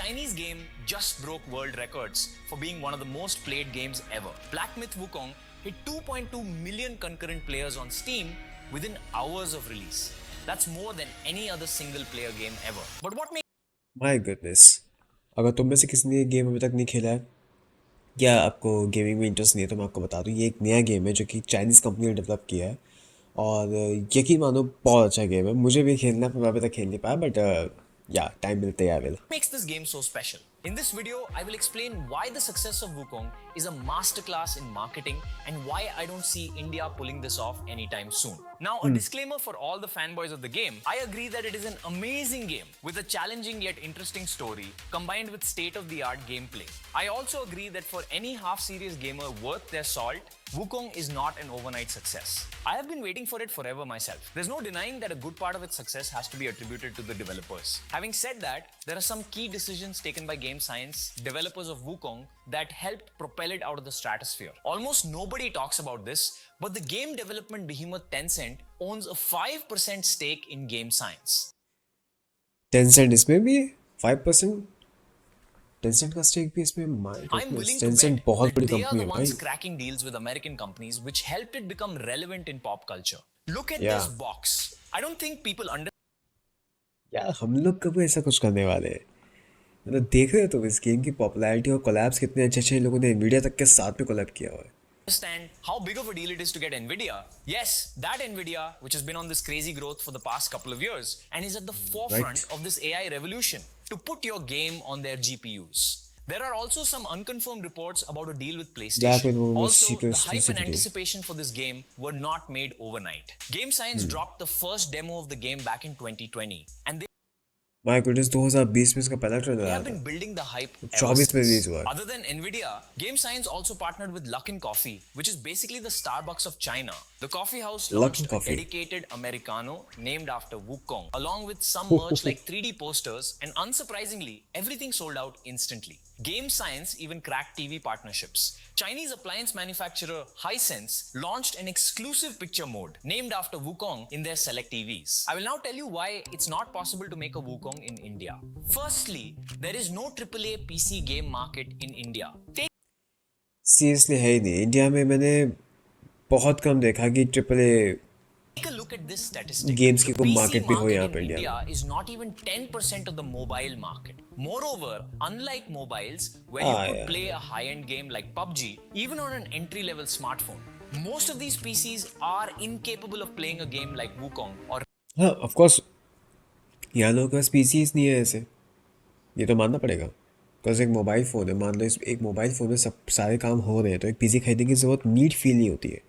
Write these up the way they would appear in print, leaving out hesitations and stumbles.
Chinese game just broke world records for being one of the most played games ever. Black Myth Wukong hit 2.2 million concurrent players on Steam within hours of release. That's more than any other single player game ever. But what makes my goodness. अगर तुम में से किसी ने ये game अभी तक नहीं खेला है या आपको गेमिंग में इंटरेस्ट नहीं है तो मैं आपको बता दूं, ये एक नया गेम है जो कि चाइनीज़ कंपनी ने डेवलप किया है। और यकीन मानो बहुत अच्छा गेम है। मुझे भी खेलना है पर मैं अभी तक खेल नहीं पाया, बट या टाइम मिलते ही I will. makes this game so special? In this video, I will explain why the success of Wukong is a masterclass in marketing and why I don't see India pulling this off anytime soon. Now, a disclaimer for all the fanboys of the game. I agree that it is an amazing game with a challenging yet interesting story combined with state-of-the-art gameplay. I also agree that for any half-serious gamer worth their salt, Wukong is not an overnight success. I have been waiting for it forever myself. There's no denying that a good part of its success has to be attributed to the developers. Having said that, there are some key decisions taken by Game Science, developers of Wukong, that helped propel it out of the stratosphere. Almost nobody talks about this, but the game development behemoth Tencent owns a 5% stake in Game Science. Tencent इसमें भी 5%। Tencent का stake भी इसमें, my I'm goodness, willing to Tencent bet बहुत that बड़ी they are company the है ones भाई। cracking deals with American companies, which helped it become relevant in pop culture. Look at या this box. I don't think people understand यार हम लोग कब ऐसा कुछ करने वाले हैं? मतलब देख रहे हो तुम इस गेम की पॉपुलैरिटी और कोलैब्स कितने अच्छे अच्छे लोगों ने मीडिया तक के साथ में कोलैब किया हुआ है। how big of a deal it is to get Nvidia. Yes, that Nvidia, which has been on this crazy growth for the past couple of years and is at the forefront right. of this AI revolution to put your game on their GPUs. There are also some unconfirmed reports about a deal with black PlayStation. Window में Also, secret the hype and exclusivity. anticipation for this game were not made overnight. Game Science dropped the first demo of the game back in 2020, and they my goodness 2020 में इसका पहला trailer they आया have been था, building the hype ever 24 में release since. हुआ है। Other than Nvidia, Game Science also partnered with Luckin Coffee, which is basically the Starbucks of China. The coffee house lucky launched a coffee. dedicated Americano named after Wukong, along with some merch like 3D posters, and unsurprisingly, everything sold out instantly. Game Science even cracked TV partnerships. Chinese appliance manufacturer Hisense launched an exclusive picture mode named after Wukong in their select TVs. I will now tell you why it's not possible to make a Wukong in India. Firstly, there is no AAA PC game market in India. Seriously है ही नहीं India में। मैंने बहुत कम देखा कि triple A Take a look at this statistic. Games की The कोई PC market भी हो market यहाँ in पे इंडिया में। India is not even 10% of the mobile market. Moreover, unlike mobiles, where you हाँ could यार। play a high-end game like PUBG, even on an entry-level smartphone, most of these PCs are incapable of playing a game like Wukong or हाँ of course, यहाँ लोगों के पास PCs नहीं है ऐसे, ये तो मानना पड़ेगा। बिकॉज एक मोबाइल फ़ोन है, मान लो इस एक मोबाइल फ़ोन में सब सारे काम हो रहे हैं तो एक पीसी खरीदने की ज़रूरत नीड फील नहीं होती है।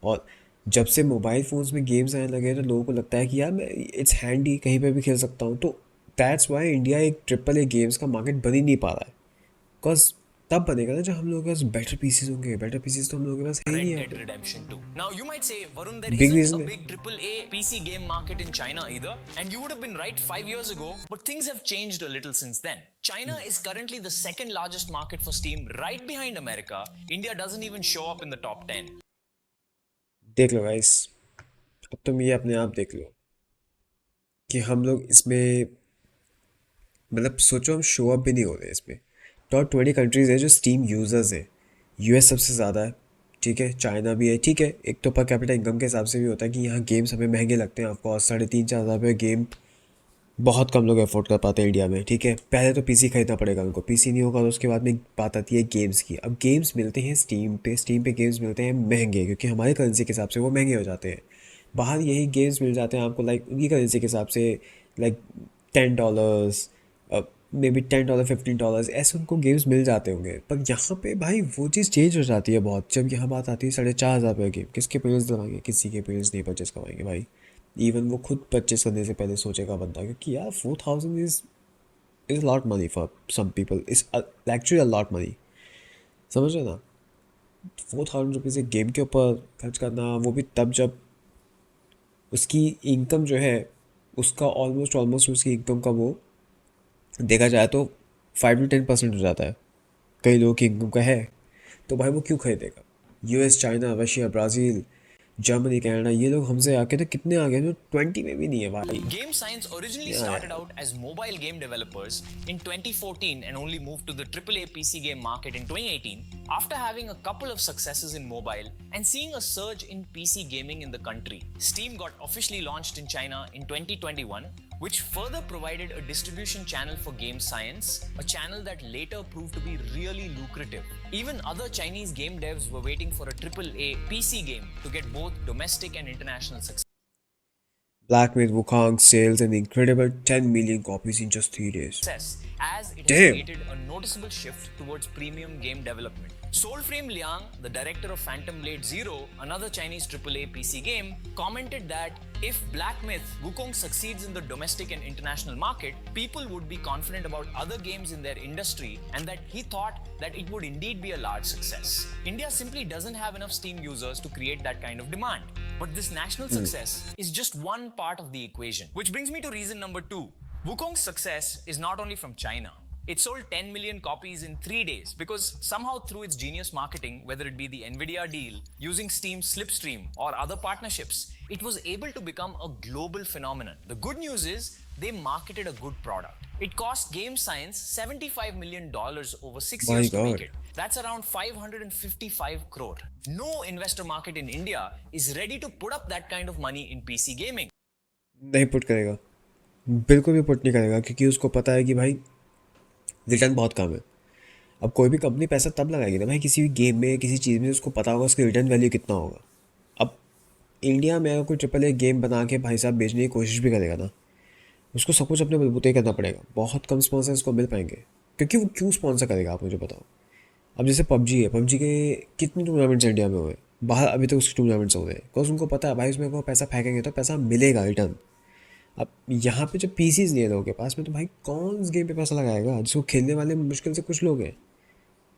और जब से मोबाइल फ़ोन्स में गेम्स आने लगे हैं तो लोगों को लगता है कि यार मैं इट्स हैंडी, कहीं पे भी खेल सकता हूँ। तो दैट्स वाई इंडिया एक ट्रिपल ए गेम्स का मार्केट बन ही नहीं पा रहा है। बिकॉज तब बनेगा ना जब हम लोगों के पास बेटर पीसीज होंगे। बेटर पीसीज तो हम लोगों के पास है ही Red नहीं यहाँ Dead पे। Redemption 2. Now, you might say, Varun, there big isn't a reason है। big AAA PC game market in China either, and you would have been right 5 years ago, but things have changed a little since then. China is currently the second largest market for Steam, right behind America. India doesn't even show up in the top 10. देख लो guys, अब तुम ये अपने आप देख लो कि हम लोग इसमें, मतलब सोचो हम शो अप भी नहीं हो रहे इसमें। टॉप 20 कंट्रीज़ है जो स्टीम यूज़र्स हैं। यूएस सबसे ज़्यादा है, ठीक है, चाइना भी है, ठीक है। एक तो पर कैपिटा इनकम के हिसाब से भी होता है कि यहाँ गेम्स हमें महंगे लगते हैं। आपको 3,500-4,000 रुपये गेम बहुत कम लोग अफोर्ड कर पाते हैं इंडिया में, ठीक है। पहले तो पीसी खरीदना पड़ेगा उनको, पीसी नहीं होगा तो उसके बाद में बात आती है गेम्स की। अब गेम्स मिलते हैं स्टीम पे गेम्स मिलते हैं महंगे, क्योंकि हमारी करेंसी के हिसाब से वो महंगे हो जाते हैं। बाहर यही गेम्स मिल जाते हैं आपको लाइक उनकी करेंसी के हिसाब से, लाइक $10, मे बी $10, $15 ऐसे उनको गेम्स मिल जाते होंगे। पर यहाँ पे भाई वो चीज़ चेंज हो जाती है बहुत, जब यहाँ बात आती है 4,500 रुपये गेम। किसके पेरेंट्स दिलाएंगे? किसी के पेरेंट्स नहीं परचेस करवाएंगे भाई। इवन वो खुद परचेस करने से पहले सोचेगा बंदा, क्योंकि यार 4,000 is lot money for some people, is actually a lot money. समझ रहे ना? 4,000 रुपीज़ एक गेम के ऊपर खर्च करना, वो भी तब जब उसकी इनकम जो है उसका ऑलमोस्ट उसकी इनकम का वो देखा जाए तो 5 to 10% हो जाता है कई लोगों की इनकम का है। तो भाई वो क्यों खरीदेगा? US, China, Russia, Brazil, Germany, Canada, ये लोग हमसे आके तो कितने आ गए, तो 20 में भी नहीं है भाई। Game Science originally क्या started यार। out as mobile game developers in 2014 and only moved to the AAA PC game market in 2018 after having a couple of successes in mobile and seeing a surge in PC gaming in the country. Steam got officially launched in China in 2021, which further provided a distribution channel for Game Science, a channel that later proved to be really lucrative. Even other Chinese game devs were waiting for a AAA PC game to get both domestic and international success. Black Myth Wukong sales an incredible 10 million copies in just 3 days. As it has Damn! created a noticeable shift towards premium game development. Soulframe Liang, the director of Phantom Blade Zero, another Chinese AAA PC game, commented that if Black Myth Wukong succeeds in the domestic and international market, people would be confident about other games in their industry and that he thought that it would indeed be a large success. India simply doesn't have enough Steam users to create that kind of demand. But this national success is just one part of the equation. Which brings me to reason number 2. Wukong's success is not only from China. It sold 10 million copies in 3 days because somehow through its genius marketing, whether it be the Nvidia deal, using Steam's Slipstream or other partnerships, it was able to become a global phenomenon. The good news is they marketed a good product. It cost Game Science $75 million over 6 My years to make God. it. That's around 555 crore. No investor market in India is ready to put up that kind of money in PC gaming. नहीं put करेगा, बिल्कुल भी put नहीं करेगा, क्योंकि उसको पता है कि भाई रिटर्न बहुत कम है। अब कोई भी कंपनी पैसा तब लगाएगी ना भाई किसी भी गेम में, किसी चीज़ में, उसको पता होगा उसकी रिटर्न वैल्यू कितना होगा। अब इंडिया में अगर कोई ट्रिपल ए गेम बना के भाई साहब बेचने की कोशिश भी करेगा ना, उसको सब कुछ अपने बलबूते ही करना पड़ेगा। बहुत कम स्पॉन्सर उसको मिल पाएंगे, क्योंकि वो क्यों स्पॉन्सर करेगा, आप मुझे बताओ। अब जैसे पबजी है, पबजी के कितने टूर्नामेंट्स इंडिया में हुए, बाहर अभी तक उसके टूर्नामेंट्स हो रहे हैं, बिकॉज उनको पता है भाई उसमें को पैसा फेंकेंगे तो पैसा मिलेगा रिटर्न। अब यहाँ पे जो पीसीज नहीं है लोगों के पास में, तो भाई कौन इस गेम पे पैसा लगाएगा, जिसको खेलने वाले मुश्किल से कुछ लोग हैं,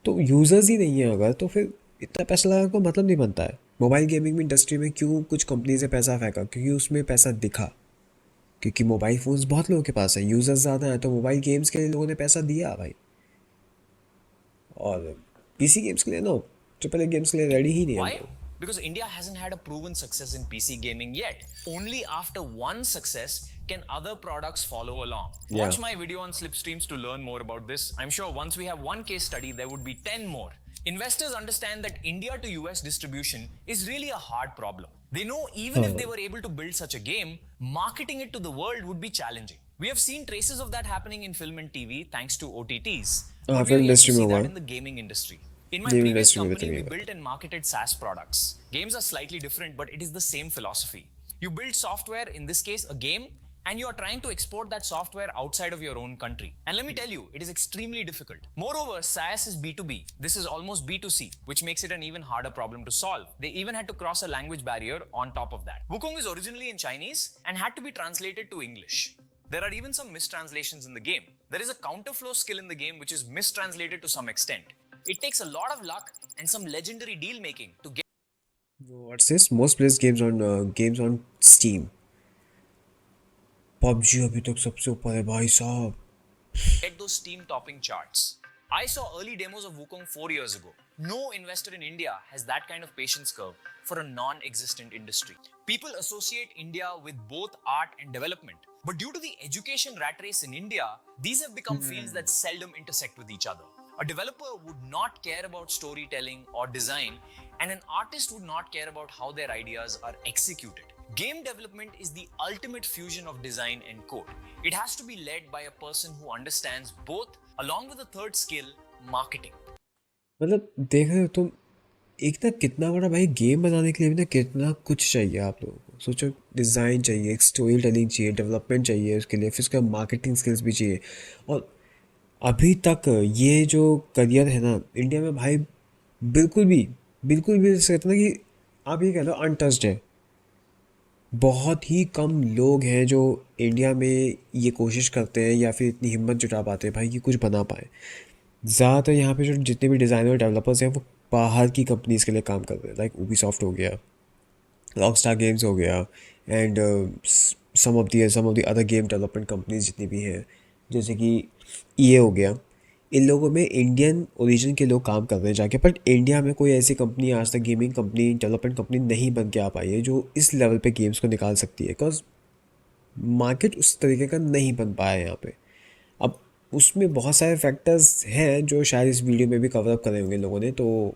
तो यूज़र्स ही नहीं है अगर, तो फिर इतना पैसा लगाने को मतलब नहीं बनता है। मोबाइल गेमिंग में इंडस्ट्री में क्यों कुछ कंपनी से पैसा फेंका, क्योंकि उसमें पैसा दिखा, क्योंकि मोबाइल फ़ोन्स बहुत लोगों के पास है, यूज़र्स ज़्यादा हैं, तो मोबाइल गेम्स के लिए लोगों ने पैसा दिया भाई। और पीसी गेम्स के लिए ना, ट्रिपल ए गेम्स के लिए रेडी ही नहीं है Why? लोग। Because India hasn't had a proven success in PC gaming yet. Only after one success can other products follow along. Yeah. Watch my video on Slipstreams to learn more about this. I'm sure once we have one case study, there would be 10 more. Investors understand that India to US distribution is really a hard problem. They know even if they were able to build such a game, marketing it to the world would be challenging. We have seen traces of that happening in film and TV thanks to OTTs. हाँ, But we film are yet to industry में see हुआ that है। in the gaming industry. In my Gaming previous industry में company, तो we नहीं built and marketed SaaS products. Games are slightly different, but it is the same philosophy. You build software, in this case, a game, and you are trying to export that software outside of your own country. And let me tell you, it is extremely difficult. Moreover, SaaS is B2B. This is almost B2C, which makes it an even harder problem to solve. They even had to cross a language barrier on top of that. Wukong is originally in Chinese and had to be translated to English. There are even some mistranslations in the game. There is a counterflow skill in the game which is mistranslated to some extent. It takes a lot of luck and some legendary deal making to What's this? Most played games on Steam. PUBG अभी तक सबसे ऊपर है भाई साहब। get those Steam topping charts. I saw early demos of Wukong 4 years ago. No investor in India has that kind of patience curve for a non-existent industry. People associate India with both art and development. But due to the education rat race in India, these have become fields that seldom intersect with each other. A developer would not care about storytelling or design, and an artist would not care about how their ideas are executed. Game development is the ultimate fusion of design and code. It has to be led by a person who understands both, along with a third skill, marketing. मतलब देख रहे हो तुम, एक ना कितना बड़ा भाई गेम बनाने के लिए भी ना कितना कुछ चाहिए आप लोगों को। सोचो, डिज़ाइन चाहिए, एक स्टोरी टेलिंग चाहिए, डेवलपमेंट चाहिए उसके लिए, फिर उसका मार्केटिंग स्किल्स भी चाहिए। और अभी तक ये जो करियर है ना इंडिया में भाई, बिल्कुल भी जैसे कहते हैं ना कि आप ये कह लो अनटच्ड है। बहुत ही कम लोग हैं जो इंडिया में ये कोशिश करते हैं या फिर इतनी हिम्मत जुटा पाते हैं भाई कि कुछ बना पाए। ज़्यादातर यहाँ पे जो जितने भी डिज़ाइनर डेवलपर्स हैं वो बाहर की कंपनीज़ के लिए काम कर रहे हैं, लाइक Ubisoft हो गया, रॉकस्टार गेम्स हो गया, and some of the other game development companies जितनी भी हैं, जैसे कि EA हो गया। इन लोगों में इंडियन ओरिजिन के लोग काम कर रहे हैं जाके, बट इंडिया में कोई ऐसी कंपनी आज तक गेमिंग कंपनी डेवलपमेंट कंपनी नहीं बन के आ पाई है जो इस लेवल पे गेम्स को निकाल सकती है, बिकॉज मार्केट उस तरीके का नहीं बन पाया है यहाँ पे। अब उसमें बहुत सारे फैक्टर्स हैं जो शायद इस वीडियो में भी कवर अप करे होंगे लोगों ने, तो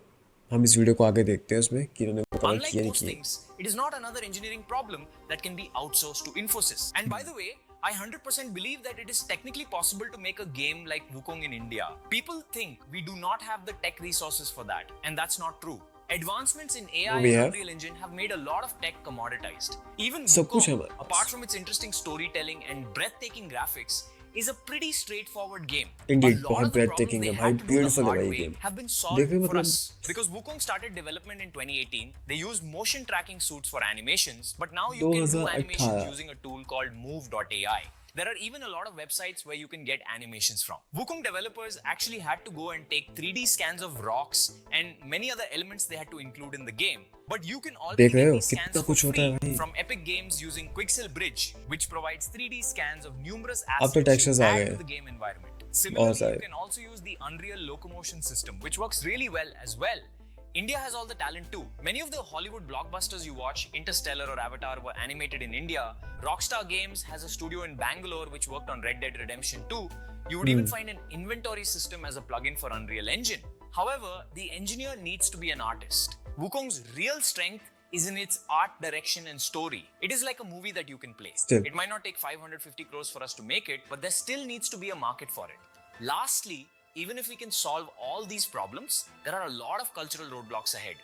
हम इस वीडियो को आगे देखते हैं उसमें कि उन्होंने कवर Unlike किया नहीं most किया। things, it is not another engineering problem that can be outsourced to Infosys. And by the way, I 100% believe that it is technically possible to make a game like Wukong in India. People think we do not have the tech resources for that, and that's not true. Advancements in AI we and have. Unreal Engine have made a lot of tech commoditized. Even सब कुछ है Wukong, हमारे apart pass. from its interesting storytelling and breathtaking graphics, is a pretty straightforward game. Indeed, A lot बहुत of the problems breathtaking they है भाई, had to do the beautiful है hard भाई way game। have been देखने solved for मतलब us. Because Wukong started development in 2018, they used motion tracking suits for animations, but now you can do animations 2018 using a tool called Move.ai. There are even a lot of websites where you can get animations from. Wukong developers actually had to go and take 3D scans of rocks and many other elements they had to include in the game. But you can already देख रहे get हो these कितना scans for कुछ होता है free भाई। from Epic Games using Quixel Bridge, which provides 3D scans of numerous अब तो assets टेक्सचर्स to आ add गए to the game environment. बहुत Similarly, सारे। you can also use the Unreal Locomotion system, which works really well as well. India has all the talent too. Many of the Hollywood blockbusters you watch, Interstellar or Avatar, were animated in India. Rockstar Games has a studio in Bangalore which worked on Red Dead Redemption 2. You would even find an inventory system as a plugin for Unreal Engine. However, the engineer needs to be an artist. Wukong's real strength is in its art direction and story. It is like a movie that you can play. Still. It might not take 550 crores for us to make it, but there still needs to be a market for it. Lastly, even if we can solve all these problems, there are a lot of cultural roadblocks ahead.